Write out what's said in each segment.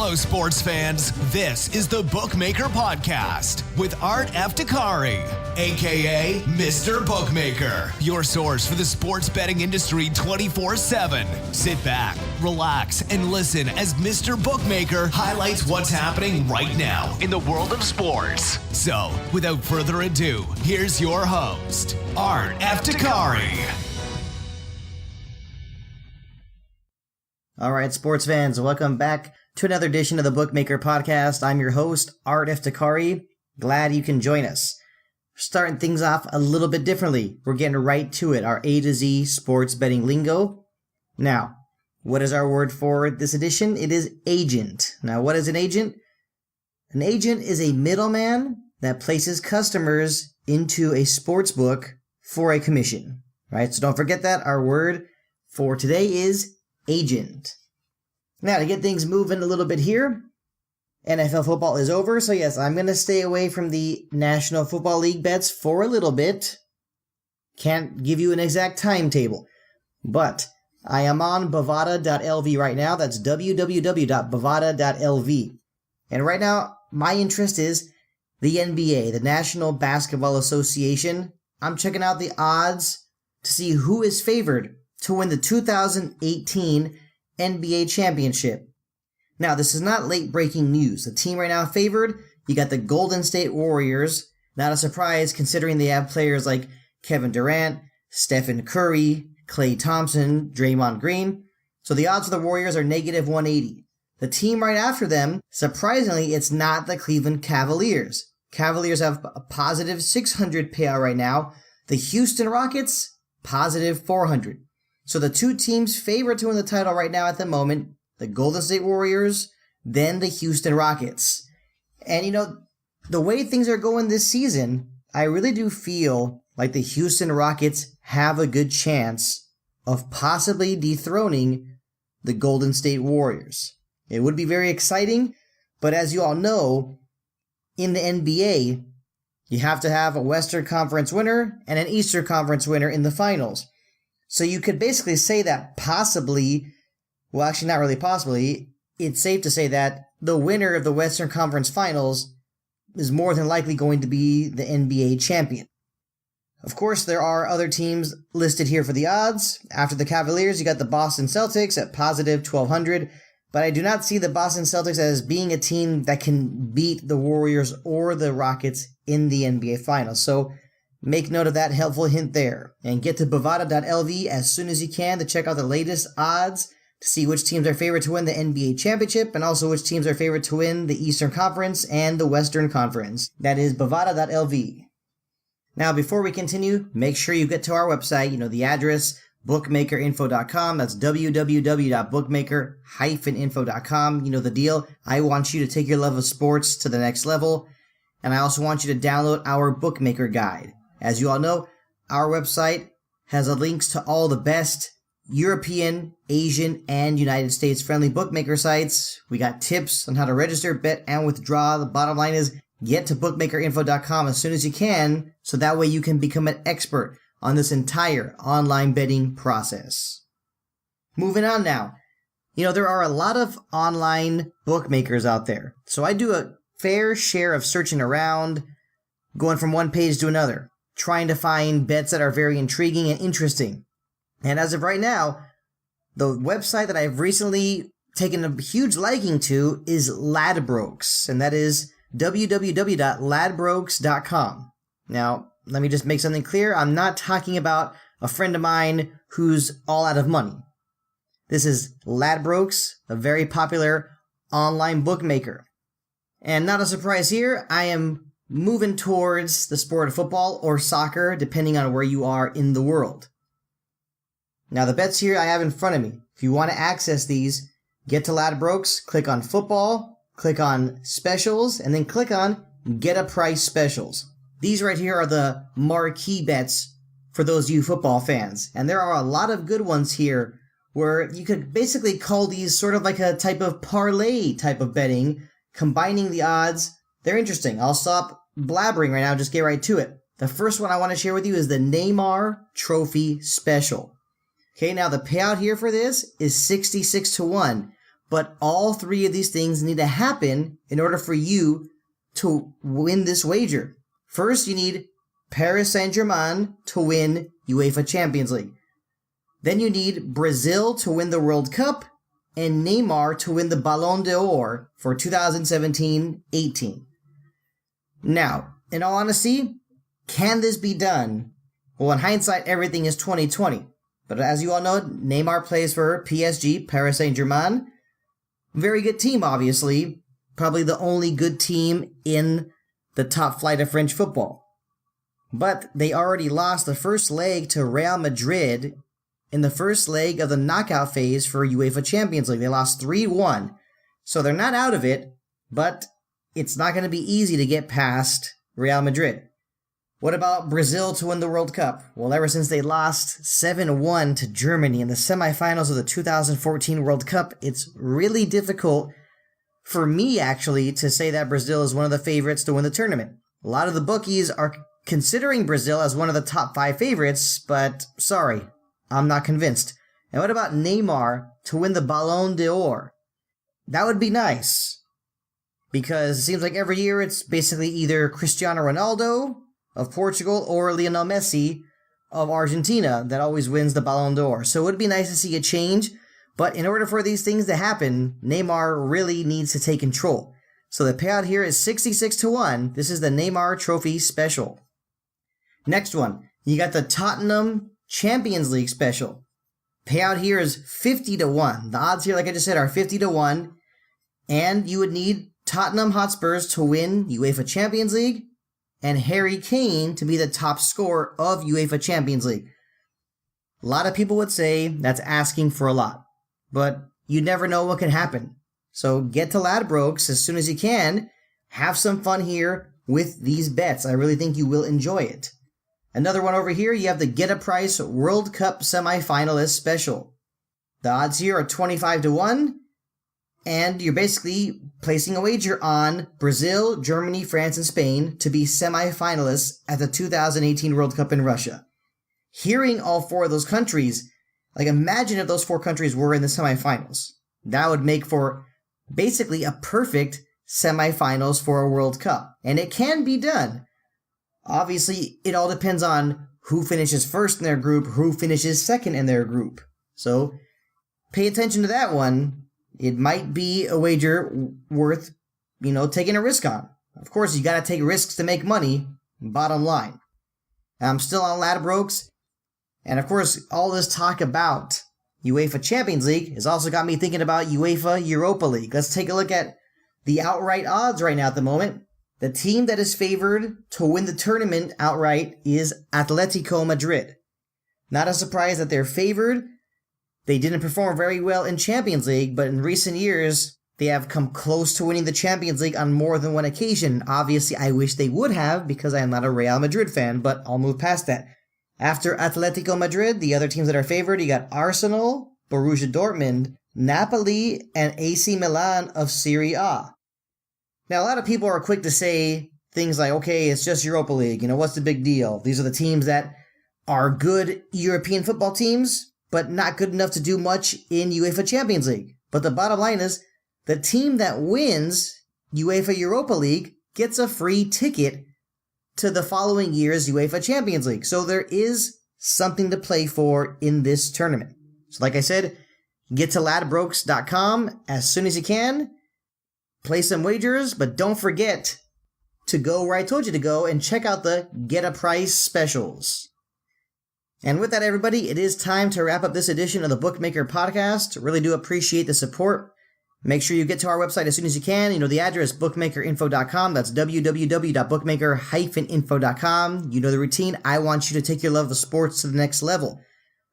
Hello, sports fans. This is the Bookmaker Podcast with Art Eftekhari, a.k.a. Mr. Bookmaker, your source for the sports betting industry 24/7. Sit back, relax, and listen as Mr. Bookmaker highlights what's happening right now in the world of sports. So, without further ado, here's your host, Art Eftekhari. All right, sports fans, welcome back to another edition of the Bookmaker Podcast. I'm your host, Art Eftekhari. Glad you can join us. Starting things off a little bit differently. We're getting right to it, our A to Z sports betting lingo. Now, what is our word for this edition? It is agent. Now, what is an agent? An agent is a middleman that places customers into a sports book for a commission, right? So don't forget that. Our word for today is agent. Now, to get things moving a little bit here, NFL football is over, so yes, I'm going to stay away from the National Football League bets for a little bit. Can't give you an exact timetable, but I am on Bovada.lv right now. That's www.bovada.lv. And right now, my interest is the NBA, the National Basketball Association. I'm checking out the odds to see who is favored to win the 2018 NBA championship. Now, this is not late-breaking news. The team right now favored, you got the Golden State Warriors. Not a surprise considering they have players like Kevin Durant, Stephen Curry, Klay Thompson, Draymond Green. So the odds for the Warriors are negative 180. The team right after them, surprisingly, it's not the Cleveland Cavaliers. Cavaliers have a positive 600 payout right now. The Houston Rockets, positive 400. So the two teams favored to win the title right now at the moment, the Golden State Warriors, then the Houston Rockets. And, the way things are going this season, I really do feel like the Houston Rockets have a good chance of possibly dethroning the Golden State Warriors. It would be very exciting, but as you all know, in the NBA, you have to have a Western Conference winner and an Eastern Conference winner in the finals. So you could basically say that possibly, well, actually not really possibly, it's safe to say that the winner of the Western Conference Finals is more than likely going to be the NBA champion. Of course, there are other teams listed here for the odds. After the Cavaliers, you got the Boston Celtics at positive 1200, but I do not see the Boston Celtics as being a team that can beat the Warriors or the Rockets in the NBA Finals. So make note of that helpful hint there. And get to Bovada.lv as soon as you can to check out the latest odds to see which teams are favored to win the NBA championship and also which teams are favored to win the Eastern Conference and the Western Conference. That is Bovada.lv. Now, before we continue, make sure you get to our website, the address, bookmakerinfo.com. That's www.bookmaker-info.com. You know the deal. I want you to take your love of sports to the next level, and I also want you to download our Bookmaker Guide. As you all know, our website has links to all the best European, Asian, and United States friendly bookmaker sites. We got tips on how to register, bet, and withdraw. The bottom line is get to bookmakerinfo.com as soon as you can, so that way you can become an expert on this entire online betting process. Moving on now. There are a lot of online bookmakers out there. So I do a fair share of searching around, going from one page to another, trying to find bets that are very intriguing and interesting. And as of right now, the website that I've recently taken a huge liking to is Ladbrokes, and that is www.ladbrokes.com. Now, let me just make something clear. I'm not talking about a friend of mine who's all out of money. This is Ladbrokes, a very popular online bookmaker. And not a surprise here, I am moving towards the sport of football or soccer, depending on where you are in the world. Now, the bets here I have in front of me. If you want to access these, get to Ladbrokes, click on football, click on specials, and then click on get a price specials. These right here are the marquee bets for those of you football fans. And there are a lot of good ones here where you could basically call these sort of like a type of parlay type of betting, combining the odds. They're interesting. I'll stop blabbering right now, just get right to it. The first one I want to share with you is the Neymar Trophy Special. Okay, now the payout here for this is 66 to 1, But all three of these things need to happen in order for you to win this wager. First, you need Paris Saint-Germain to win UEFA Champions League. Then you need Brazil to win the World Cup and Neymar to win the Ballon d'Or for 2017-18. Now, in all honesty, can this be done? Well, in hindsight, everything is 2020. But as you all know, Neymar plays for PSG, Paris Saint-Germain. Very good team, obviously. Probably the only good team in the top flight of French football. But they already lost the first leg to Real Madrid in the first leg of the knockout phase for UEFA Champions League. They lost 3-1. So they're not out of it, but it's not going to be easy to get past Real Madrid. What about Brazil to win the World Cup? Well, ever since they lost 7-1 to Germany in the semifinals of the 2014 World Cup, it's really difficult for me, actually, to say that Brazil is one of the favorites to win the tournament. A lot of the bookies are considering Brazil as one of the top 5 favorites, but sorry, I'm not convinced. And what about Neymar to win the Ballon d'Or? That would be nice, because it seems like every year it's basically either Cristiano Ronaldo of Portugal or Lionel Messi of Argentina that always wins the Ballon d'Or. So it would be nice to see a change, but in order for these things to happen, Neymar really needs to take control. So the payout here is 66-1. This is the Neymar Trophy Special. Next one, you got the Tottenham Champions League Special. Payout here is 50-1. The odds here, like I just said, are 50-1. And you would need Tottenham Hotspurs to win UEFA Champions League and Harry Kane to be the top scorer of UEFA Champions League. A lot of people would say that's asking for a lot, but you never know what can happen. So get to Ladbrokes as soon as you can. Have some fun here with these bets. I really think you will enjoy it. Another one over here, you have the Get a Price World Cup Semifinalist Special. The odds here are 25-1. And you're basically placing a wager on Brazil, Germany, France, and Spain to be semi-finalists at the 2018 World Cup in Russia. Hearing all 4 of those countries, like imagine if those 4 countries were in the semifinals. That would make for basically a perfect semifinals for a World Cup. And it can be done. Obviously, it all depends on who finishes first in their group, who finishes second in their group. So pay attention to that one. It might be a wager worth, taking a risk on. Of course, you got to take risks to make money, bottom line. I'm still on Ladbrokes. And of course, all this talk about UEFA Champions League has also got me thinking about UEFA Europa League. Let's take a look at the outright odds right now at the moment. The team that is favored to win the tournament outright is Atletico Madrid. Not a surprise that they're favored. They didn't perform very well in Champions League, but in recent years, they have come close to winning the Champions League on more than one occasion. Obviously, I wish they would have because I am not a Real Madrid fan, but I'll move past that. After Atletico Madrid, the other teams that are favored, you got Arsenal, Borussia Dortmund, Napoli, and AC Milan of Serie A. Now, a lot of people are quick to say things like, okay, it's just Europa League. What's the big deal? These are the teams that are good European football teams, but not good enough to do much in UEFA Champions League. But the bottom line is, the team that wins UEFA Europa League gets a free ticket to the following year's UEFA Champions League. So there is something to play for in this tournament. So like I said, get to ladbrokes.com as soon as you can. Play some wagers, but don't forget to go where I told you to go and check out the Get a Price specials. And with that, everybody, it is time to wrap up this edition of the Bookmaker Podcast. Really do appreciate the support. Make sure you get to our website as soon as you can. The address, bookmakerinfo.com. That's www.bookmaker-info.com. You know the routine. I want you to take your love of sports to the next level.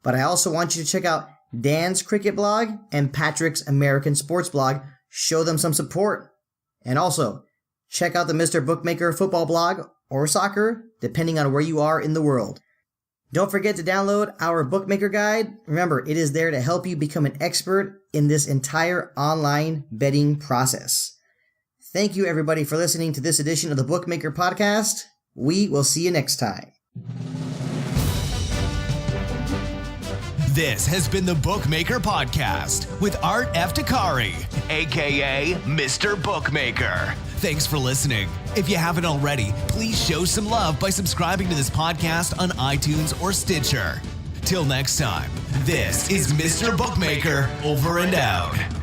But I also want you to check out Dan's cricket blog and Patrick's American sports blog. Show them some support. And also, check out the Mr. Bookmaker football blog or soccer, depending on where you are in the world. Don't forget to download our Bookmaker Guide. Remember, it is there to help you become an expert in this entire online betting process. Thank you, everybody, for listening to this edition of the Bookmaker Podcast. We will see you next time. This has been the Bookmaker Podcast with Art Eftekhari, a.k.a. Mr. Bookmaker. Thanks for listening. If you haven't already, please show some love by subscribing to this podcast on iTunes or Stitcher. Till next time, this is Mr. Bookmaker over and out.